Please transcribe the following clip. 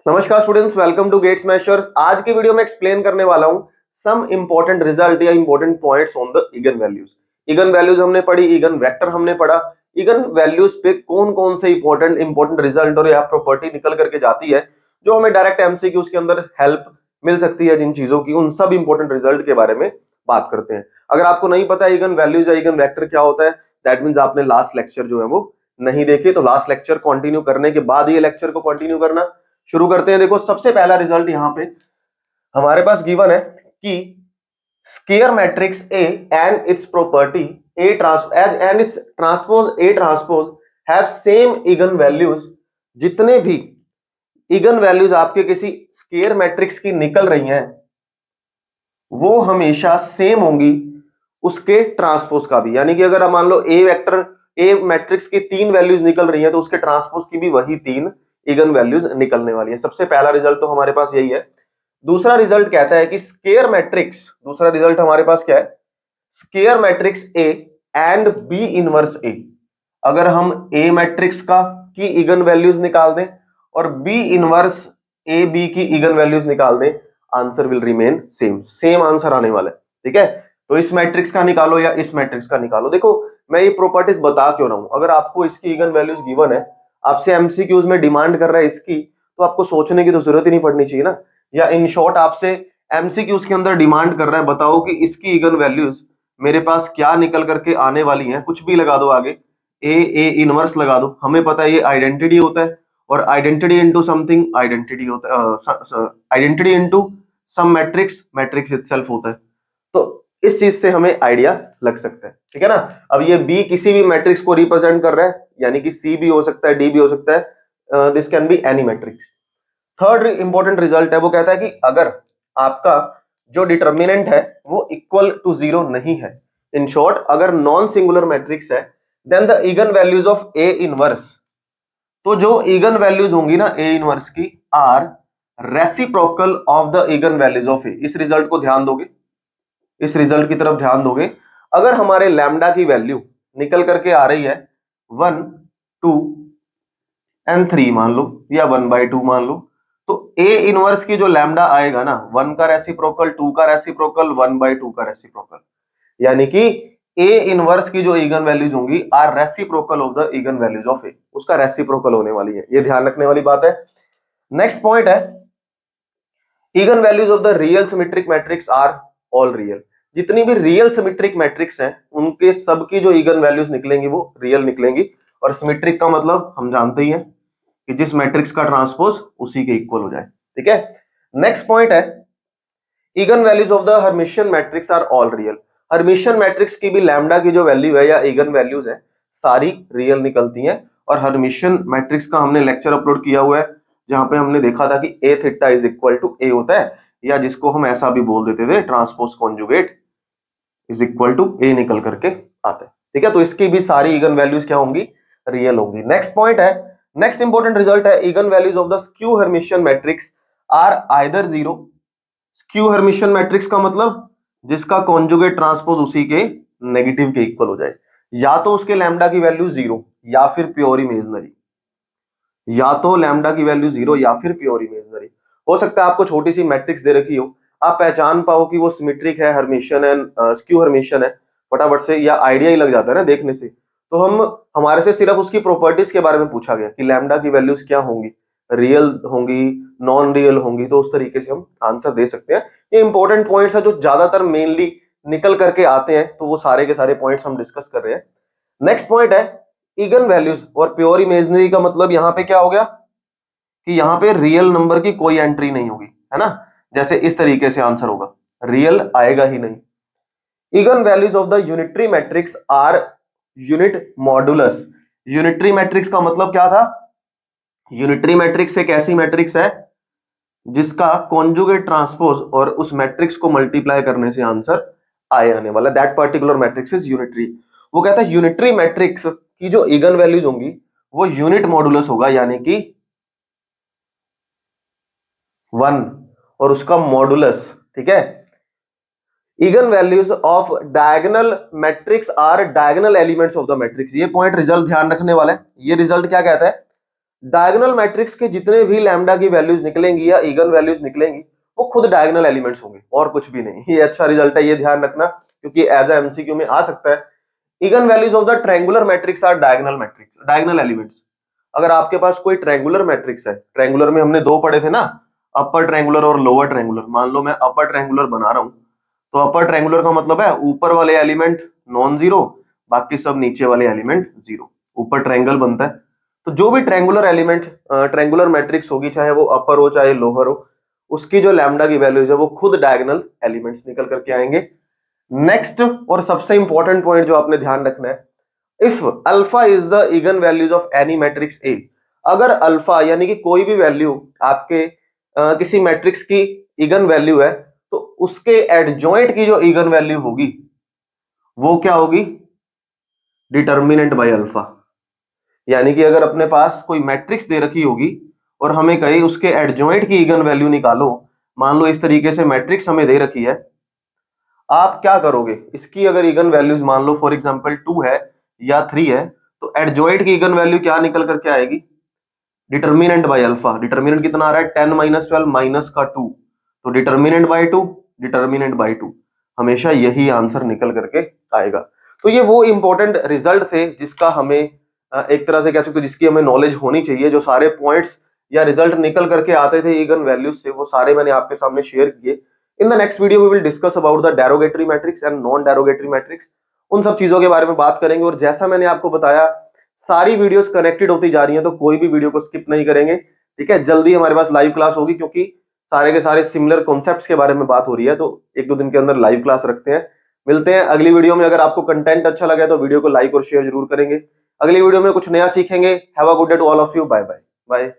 नमस्कार students, welcome to gates measures. आज की वीडियो में एक्सप्लेन करने वाला हूं सम इंपॉर्टेंट रिजल्ट या important points on the eigen values. Eigen values हमने पढ़ी, इगन वेक्टर हमने पढ़ा। इगन वैल्यूज पे कौन कौन से इंपॉर्टेंट रिजल्ट और या प्रॉपर्टी निकल करके जाती है जो हमें डायरेक्ट एमसीक्यूज के अंदर हेल्प मिल सकती है जिन चीजों की, उन सब इंपॉर्टेंट रिजल्ट के बारे में बात करते हैं। अगर आपको नहीं पता इगन वैल्यूज या इगन वेक्टर क्या होता है, दैट मीन्स आपने लास्ट लेक्चर जो है वो नहीं देखे, तो लास्ट लेक्चर कंटिन्यू करने के बाद ये लेक्चर को कंटिन्यू करना। शुरू करते हैं। देखो, सबसे पहला रिजल्ट यहां पे हमारे पास गिवन है कि square matrix A and it's property A transpose and it's transpose A transpose have same eigen values. जितने भी इगन वैल्यूज आपके किसी स्केयर मैट्रिक्स की निकल रही हैं वो हमेशा सेम होंगी उसके ट्रांसपोज का भी। यानी कि अगर हम मान लो ए वेक्टर ए मैट्रिक्स की 3 वैल्यूज निकल रही हैं तो उसके ट्रांसपोज की भी वही 3 इगन वैल्यूज निकलने वाली है। सबसे पहला रिजल्ट तो हमारे पास यही है। दूसरा रिजल्ट कहता है कि स्केयर मैट्रिक्स, दूसरा रिजल्ट हमारे पास क्या है, square matrix A and B inverse A. अगर हम ए मैट्रिक्स का की इगन वैल्यूज निकाल दें और बी इनवर्स ए बी की इगन वैल्यूज निकाल दें, answer will remain same, same answer आने वाला है। ठीक है, तो इस मैट्रिक्स का निकालो या इस मैट्रिक्स का निकालो। देखो, मैं ये प्रॉपर्टीज बता क्यों रहा हूं, अगर आपको इसकी इगन वैल्यूज गिवन है, आपसे एमसीक्यूज में डिमांड कर रहा है इसकी, तो आपको सोचने की तो जरूरत ही नहीं पड़नी चाहिए ना। या इन शॉर्ट आपसे एमसीक्यूज के अंदर डिमांड कर रहा है, बताओ कि इसकी इगन वैल्यूज मेरे पास क्या निकल करके आने वाली हैं, कुछ भी लगा दो आगे, ए इनवर्स लगा दो। हमें पता है ये आइडेंटिटी होता है और आइडेंटिटी इनटू समथिंग आइडेंटिटी होता है, identity into some matrix matrix itself होता है। तो इस चीज से हमें आइडिया लग सकता है। ठीक है ना। अब ये बी किसी भी मैट्रिक्स को रिप्रेजेंट कर रहा है, यानी कि सी भी हो सकता है, डी भी हो सकता है, this can be any matrix. Third important result है, वो कहता है कि अगर आपका जो डिटर्मिनेंट है वो इक्वल टू 0 नहीं है, इन शॉर्ट अगर नॉन सिंगुलर मैट्रिक्स है, then the eigen values of A inverse, तो जो इगन वैल्यूज होंगी ना ए इनवर्स की, are reciprocal of the eigen values of A. इस रिजल्ट को ध्यान दोगे, इस रिजल्ट की तरफ ध्यान दोगे। अगर हमारे लैम्डा की वैल्यू निकल करके आ रही है 1, 2 एंड 3 मान लो, या 1/2 मान लो, तो ए इनवर्स की जो लैम्डा आएगा ना, 1 का रेसिप्रोकल, 2 का रेसिप्रोकल, 1/2 का रेसिप्रोकल, यानी कि ए इनवर्स की जो इगन वैल्यूज होंगी are reciprocal of the eigen values of A, उसका रेसिप्रोकल होने वाली है। ये ध्यान रखने वाली बात है। नेक्स्ट पॉइंट है, eigen values of the real symmetric matrix are all real. जितनी भी रियल सिमेट्रिक मैट्रिक्स हैं उनके सबकी जो इगन वैल्यूज निकलेंगी वो रियल निकलेंगी। और सिमेट्रिक का मतलब हम जानते ही हैं कि जिस मैट्रिक्स का ट्रांसपोज उसी के इक्वल हो जाए। ठीक है। नेक्स्ट पॉइंट है, eigen values of the Hermitian matrix are all real. Hermitian matrix की भी लैम्डा की जो वैल्यू है या इगन वैल्यूज है सारी रियल निकलती हैं। और हर्मिशियन मैट्रिक्स का हमने लेक्चर अपलोड किया हुआ है जहां पे हमने देखा था कि ए थीटा इज इक्वल टू ए होता है, या जिसको हम ऐसा भी बोल देते थे, transpose conjugate is equal to A निकल करके आता है। ठीक है, तो इसकी भी सारी इगन वैल्यूज क्या होंगी, रियल होंगी। नेक्स्ट पॉइंट है, नेक्स्ट इंपॉर्टेंट रिजल्ट है, eigen values of the skew Hermitian matrix are either 0। Skew Hermitian matrix का मतलब जिसका कॉन्जुगेट ट्रांसपोज उसी के नेगेटिव के इक्वल हो जाए, या तो उसके लैम्डा की वैल्यू 0 या फिर प्योर इमेजनरी, या तो लैम्डा की वैल्यू 0 या फिर प्योर इमेजनरी। हो सकता है आपको छोटी सी मैट्रिक्स दे रखी हो, आप पहचान पाओ कि वो सिमेट्रिक है, हर्मिशियन है, स्क्यू हर्मिशियन है, फटाफट से या आइडिया ही लग जाता है ना देखने से। तो हमारे से सिर्फ उसकी प्रॉपर्टीज के बारे में पूछा गया कि लैम्डा की वैल्यूज क्या होंगी, रियल होंगी, नॉन रियल होंगी, तो उस तरीके से हम आंसर दे सकते हैं। ये इंपॉर्टेंट पॉइंट्स है जो ज्यादातर मेनली निकल करके आते हैं, तो वो सारे के सारे पॉइंट्स हम डिस्कस कर रहे हैं। नेक्स्ट पॉइंट है, इगन वैल्यूज और प्योर इमेजनरी का मतलब यहां पे क्या हो गया कि यहां पे रियल नंबर की कोई एंट्री नहीं होगी, है ना। जैसे इस तरीके से आंसर होगा, रियल आएगा ही नहीं। Eigen values of the unitary matrix are unit modulus. Unitary matrix का मतलब क्या था, यूनिटरी मैट्रिक्स एक ऐसी मैट्रिक्स है जिसका कॉन्जुगेट ट्रांसपोज और उस मैट्रिक्स को मल्टीप्लाई करने से आंसर आने वाला, that particular matrix is unitary. वो कहता है यूनिटरी मैट्रिक्स की जो इगन वैल्यूज होंगी वो यूनिट मॉडुलस होगा, यानी कि 1 और उसका मॉडुलस। ठीक है, eigen values of diagonal matrix are diagonal elements of the matrix. ये पॉइंट रिजल्ट ध्यान रखने वाला है। ये रिजल्ट क्या कहता है, डायगोनल मैट्रिक्स के जितने भी लैम्डा की वैल्यूज निकलेंगी या इगन वैल्यूज निकलेंगी वो खुद डायगोनल एलिमेंट्स होंगे और कुछ भी नहीं। ये अच्छा रिजल्ट है, ये ध्यान रखना, क्योंकि एज ए एमसीक्यू में आ सकता है। Eigen values of the triangular matrix are diagonal matrix, diagonal elements. अगर आपके पास कोई ट्रायंगुलर मैट्रिक्स है, ट्रायंगुलर में हमने दो पढ़े थे ना, अपर ट्रायंगुलर और लोअर ट्रायंगुलर। मान लो मैं अपर ट्रायंगुलर बना रहा हूं, तो अपर ट्रायंगुलर का मतलब है ऊपर वाले एलिमेंट नॉन जीरो, बाकी सब नीचे वाले एलिमेंट जीरो, ऊपर ट्रायंगल बनता है। तो जो भी ट्रायंगुलर एलिमेंट ट्रायंगुलर मैट्रिक्स होगी, चाहे वो अपर हो चाहे लोअर हो, उसकी जो लैम्डा की वैल्यूज है वो खुद डायगोनल एलिमेंट्स निकल करके आएंगे। नेक्स्ट और सबसे इंपॉर्टेंट पॉइंट जो आपने ध्यान रखना है, if alpha is the eigen values of any matrix A, अगर अल्फा यानी कि कोई भी वैल्यू आपके किसी मैट्रिक्स की इगन वैल्यू है, तो उसके एडजॉइंट की जो इगन वैल्यू होगी वो क्या होगी, डिटर्मिनेंट बाय अल्फा। यानी कि अगर अपने पास कोई मैट्रिक्स दे रखी होगी और हमें कहे उसके एडजॉइंट की इगन वैल्यू निकालो, मान लो इस तरीके से मैट्रिक्स हमें दे रखी है, आप क्या करोगे, इसकी अगर इगन वैल्यूज मान लो फॉर एग्जांपल 2 है या 3 है, तो एडजॉइंट की इगन वैल्यू क्या निकल करके आएगी, डिटर्मिनेंट बाय अल्फा। डिटर्मिनेंट कितना आ रहा है, 10 माइनस 12 माइनस का 2, तो डिटर्मिनेंट बाय 2, डिटर्मिनेंट बाय 2, हमेशा यही आंसर निकल करके आएगा। तो ये वो इंपॉर्टेंट रिजल्ट थे जिसका हमें एक तरह से कह सकते हो जिसकी हमें नॉलेज होनी चाहिए। जो सारे पॉइंट्स या रिजल्ट निकल करके आते थे इगन वैल्यूज से, वो सारे मैंने आपके सामने शेयर किए। In the next video we will discuss about the derogatory matrix and non derogatory matrix, उन सब चीजों के बारे में बात करेंगे। और जैसा मैंने आपको बताया, सारी वीडियोस कनेक्टेड होती जा रही हैं, तो कोई भी वीडियो को स्किप नहीं करेंगे, ठीक है। जल्दी हमारे पास लाइव क्लास होगी, क्योंकि सारे के सारे सिमिलर कॉन्सेप्ट्स के बारे में बात हो रही है, तो एक दो दिन के अंदर लाइव क्लास रखते हैं। मिलते हैं अगली वीडियो में। अगर आपको कंटेंट अच्छा लगा तो वीडियो को लाइक और शेयर जरूर करेंगे। अगली वीडियो में कुछ नया सीखेंगे। Have a good day to all of you, bye bye bye.